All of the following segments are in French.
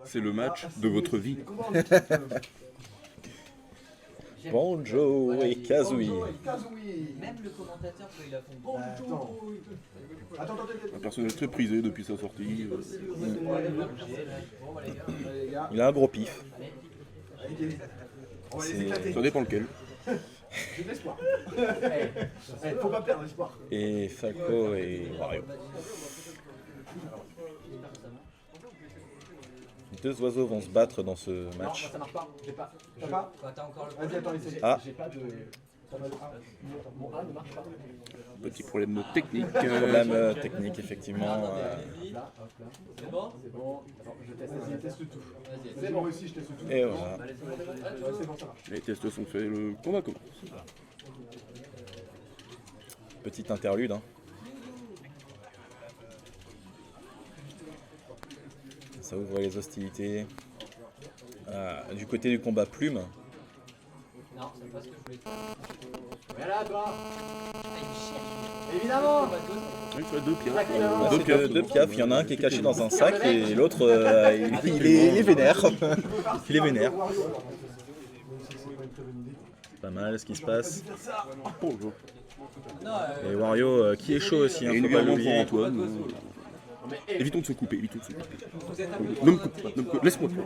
C'est le match de votre vie. Banjo et Kazooie. Même le commentateur, quand il a fait bonjour. Attends. Un personnage très prisé depuis sa sortie. Il a un gros pif. On va les éclater. Ça dépend lequel. J'ai de l'espoir. Faut pas perdre l'espoir. Et Falco et Wario. Deux oiseaux vont se battre dans ce match. Ça marche pas. J'ai pas. T'as pas. T'as encore le Vas-y, attends, essaye. Ah. J'ai pas de. Mon A ne marche pas. Petit problème technique. Problème technique, effectivement. Là, hop là. C'est bon? C'est bon. Attends, je teste. Vas-y, teste tout. C'est bon aussi, je teste tout. Et voilà. Ouais, c'est bon, ça marche. Les tests sont faits, le combat commence. Petite interlude. Hein. Ça ouvre les hostilités. Du côté du combat plume. Non, c'est pas ce que je voulais faire. Viens là, toi. Ah, il cherche. Évidemment. Il faut deux piafs. Là, c'est que deux piafs. Il y en a un qui est caché dans un sac et l'autre, il est vénère. Il est vénère. Pas mal ce qui se passe. Bonjour. Non, Et Wario qui est chaud aussi, hein, Et une faut pas virement pour l'oublier. Antoine. Évitons de se couper, évitons de se couper. vous êtes un peu. Ne me coupe pas, ne me coupe pas. Laisse-moi faire.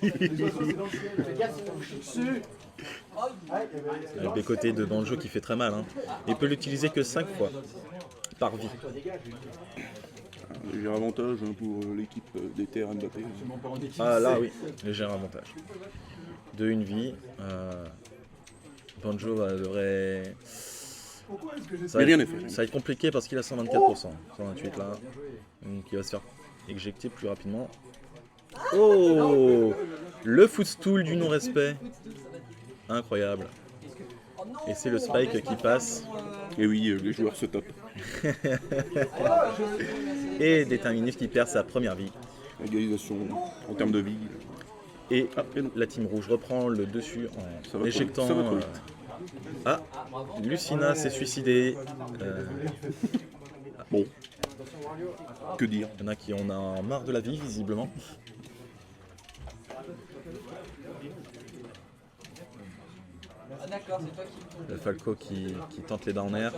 Fais gaffe, sinon je suis dessus. Avec des côtés de Banjo qui fait très mal. Hein. Il peut l'utiliser que 5 fois par vie. Un léger avantage pour l'équipe des terres Mbappé. Ah là oui, léger avantage. De une vie. Banjo devrait... Pourquoi est-ce que j'ai Ça Mais va, rien être, n'est fait. ça va être compliqué parce qu'il a 124%, 128 là. Donc il va se faire éjecter plus rapidement. Oh, le footstool du non-respect. Incroyable. Et c'est le Spike qui passe. Et oui, les joueurs se tapent. Et Déterminif qui perd sa première vie. Égalisation en termes de vie. Et et non. la team rouge reprend le dessus Ça en va éjectant... trop vite, ça va trop vite. Ah, Lucina s'est suicidée. Bon. Que dire? Il y en a qui en ont marre de la vie, visiblement. Ah, d'accord, c'est toi qui. Le Falco qui tente les down air.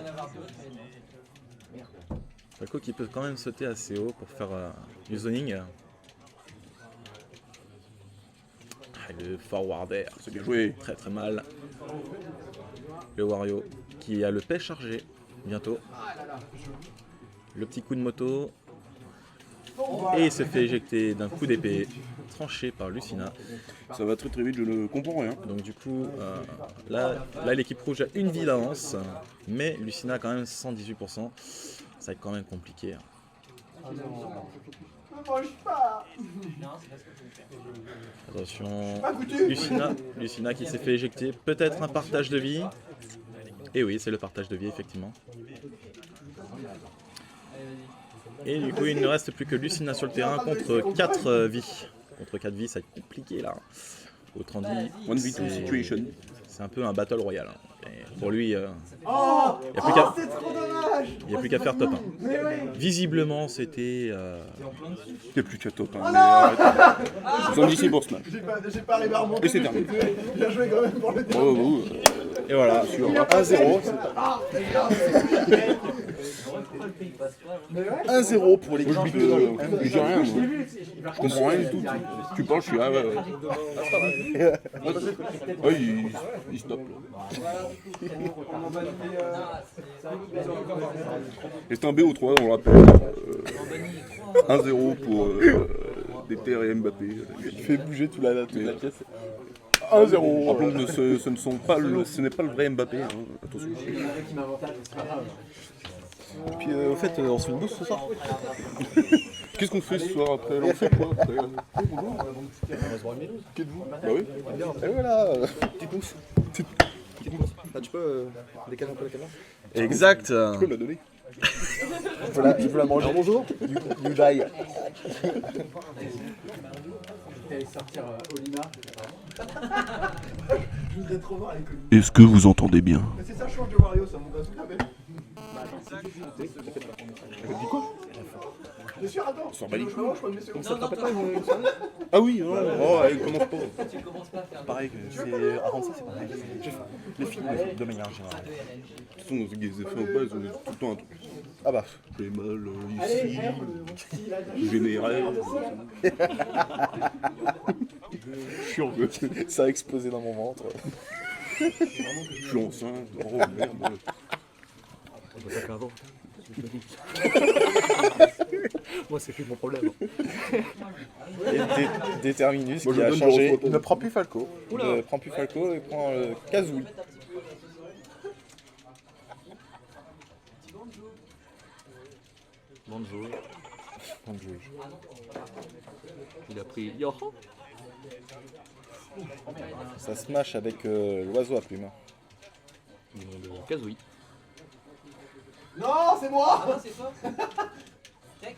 Falco qui peut quand même sauter assez haut pour faire du zoning. Le forward air, C'est bien joué. très très mal. Le Wario qui a le pet chargé bientôt. Le petit coup de moto. Et il se fait éjecter d'un coup d'épée tranché par Lucina. Ça va très très vite, je ne comprends rien. Donc du coup, là l'équipe rouge a une vie d'avance, mais Lucina a quand même 118%. Ça va être quand même compliqué. Hein. Ne mange pas. Non, c'est pas ce que je voulais faire. Attention, Pas goûté. Lucina qui s'est fait éjecter. Peut-être un partage de vie. Et oui, c'est le partage de vie, effectivement. Et du coup, il ne reste plus que Lucina sur le terrain contre 4 vies. Contre 4 vies, ça va être compliqué là. Autrement dit, 1v2 situation. c'est un peu un battle royal. Hein. Et pour lui, Oh, il n'y a plus qu'à c'est trop dommage. faire top 1. Mais oui. Visiblement, c'était... Il n'y a plus qu'à top 1. Mais arrête. Nous sommes ici pour ce match. J'ai pas arrivé à remonter. Et c'est mais terminé. Bien joué quand même pour le début. Oh, Et voilà, sur 1-0. Mais ouais. 1-0 pour l'équipe je de... dis rien. Je moi. l'ai vu. Je comprends rien du tout. Tu parles, je suis. Ah ouais, ouais. Ouais, il stoppe. On en validé. Et c'est un BO3, on le rappelle. 1-0 pour des terres et Mbappé. Il fait bouger toute la pièce. 1-0. Rappelons que ce n'est pas le vrai Mbappé. Hein. Attention. Qui m'avantage, c'est pas grave. Puis au fait, on se fait une bouffe ce soir. Qu'est-ce qu'on fait ce soir après? On fait quoi après? Qu'êtes-vous? Bah oui. Et voilà. Petite mousse. Ah, tu peux décaler un peu la caméra? Exact. Tu peux me la donner? Je peux la manger. Alors, bonjour. You die. J'allais sortir Olima. Je voudrais trop voir les communes. Est-ce que vous entendez bien? Mais c'est ça, change de Wario, ça, mon gars. Dis quoi? Bien sûr, attends. Sors pas les couilles. Non, je peux me laisser. Non, non, toi, Ah oui, non, oh, elle commence pas. tu commences pas à faire Pareil, c'est avant ça, c'est pareil. Les films de manière générale. De toute façon, les effets en bas, ils ont tout le temps un truc. Ah bah, J'ai mal Allez, ici, R, général. Chiant, quoi. ça a explosé dans mon ventre. Je suis enceinte. Oh merde. Moi, c'est plus mon problème. Et Déterminus Moi, qui je a donne, je changé, reçois pas. ne prend plus Falco. Ne prend plus Falco et prend Kazooie. Banjo. Banjo. Il a pris Yoho. Ça smash avec l'oiseau à plumes. Du nom de Kazooie. Non, c'est moi. Ah non, c'est toi. Check.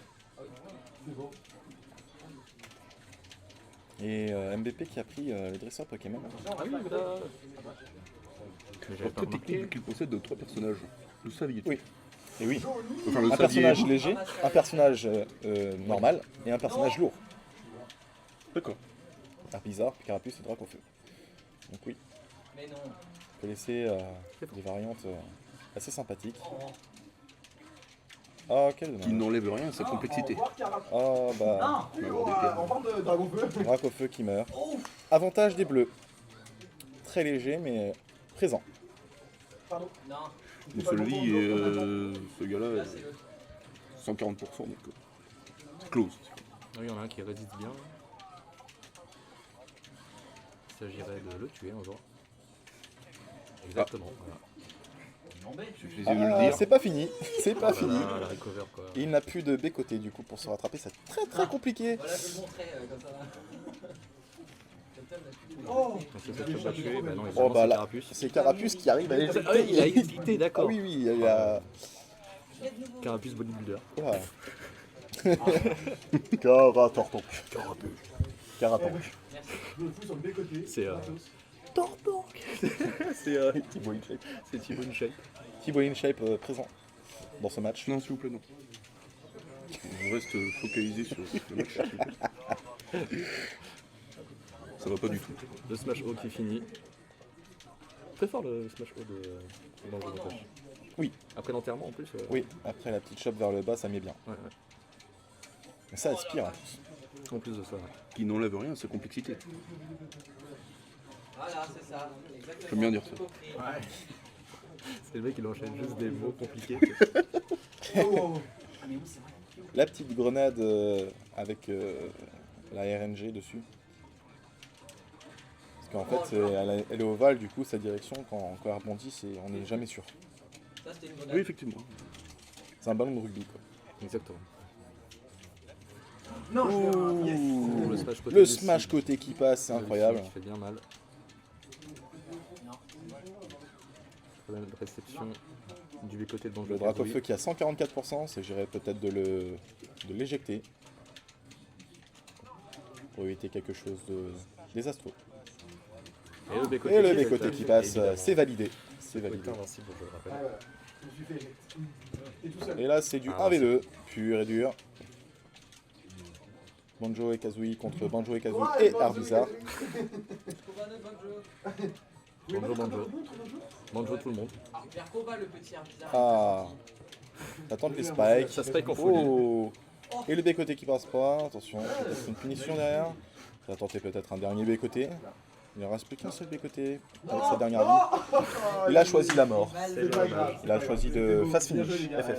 Et MBP qui a pris le dresseur Pokémon. Ah oui, voilà. Mais j'avais pas Après, technique, vu remarqué. qu'il possède 3 personnages. Le saviez-tu? Oui. Et oui, Enfin, le un saviez. personnage léger, un personnage normal et un personnage lourd. D'accord. Bizarre, Carapuce et Dracofeu. Donc oui, Mais non. on peut laisser des variantes assez sympathiques. Ah, quel Qui n'enlève rien à sa complexité. Ah bah, On parle de Dragonfeu. Dracofeu qui meurt. Avantage des bleus. Très léger mais présent. Non. Donc celui, ce gars-là, Là, c'est le. 140%, donc c'est close. Ah oui, il y en a un qui résiste bien. Il s'agirait de le tuer un jour. Exactement, voilà. Je suis de le Ah, dire. c'est pas fini, c'est pas Voilà, fini. la recover quoi. Il n'a plus de B côté du coup pour se rattraper, c'est très compliqué. Voilà, je vais le montrer comme ça. Oh. Donc c'est cette chose à tuer, bah non, Oh évidemment bah c'est là, Carapuce. c'est Carapuce qui arrive à l'éjecter. Ah oui, il a hésité, Ah d'accord. oui, oui, il a... Carapuce bodybuilder. Ouais. Caratorton. Caratorton. Je le fous sur le B-côté. C'est C'est Thibaut InShape. c'est Thibaut InShape. Thibaut InShape présent dans ce match. Non, s'il vous plaît, non. Je reste focalisé sur le match, s'il vous plaît. Ça va pas du tout. Le Smash O qui finit. Très fort le Smash O de Banjo Kazooie. Oui. Après l'enterrement en plus. Oui, après la petite chope vers le bas, ça met bien. Ouais. Mais ça aspire en plus. En plus de ça, ouais. Qui n'enlève rien à sa complexité. Voilà, c'est ça. Exactement. J'aime bien dire ça. Tout compris. C'est le mec il enchaîne juste des mots compliqués. La petite grenade avec la RNG dessus. Parce qu'en fait, elle est ovale, du coup, sa direction, quand elle rebondit, on n'est jamais sûr. Ça, c'était une Oui, grenade. effectivement. C'est un ballon de rugby, quoi. Exactement. Non, Ouh, le Smash côté Le Messi. smash côté qui passe, c'est incroyable. Qui fait bien mal. Problème de réception du côté de Banjo Le Kazooie. Dracofeu qui a 144%, c'est j'irais peut-être de l'éjecter. Pour éviter quelque chose de désastreux. Et le B-côté Et le qui B-côté passe, qui passe, évidemment. c'est validé. C'est Côté validé. invincible, je le rappelle. Ah, voilà. Je me suis fait éjecter. Et tout seul. Et là, c'est du Ah, 1v2, pur et dur. Banjo et Kazooie contre Banjo et Kazooie Ouais, et bon, Arbizar. Koba, notre Banjo. Banjo. Banjo tout le monde. Vers Koba, le petit arbitre. Ah, t'attends les spikes. Ça spike en folie. Oh. Et le B-côté qui passe pas, attention, c'est une punition derrière. Ça va tenter peut-être un dernier B-côté. Il ne reste plus qu'un seul B-côté avec sa dernière vie. Il a choisi la mort. C'est pas grave. Il a choisi de fast Bien finish, joué, les gars. FF.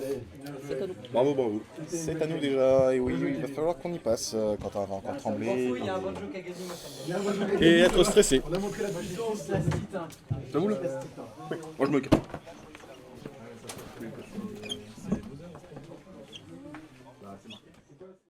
Allez. Bravo, bravo. C'est à nous déjà, et oui, il va falloir qu'on y passe quand on va encore trembler Il y a un Banjo qui a gagné, moi, ça me Il y a un Banjo qui a et gagné. être stressé. On a montré la puissance plastique. Ça vous là? Moi je me casse.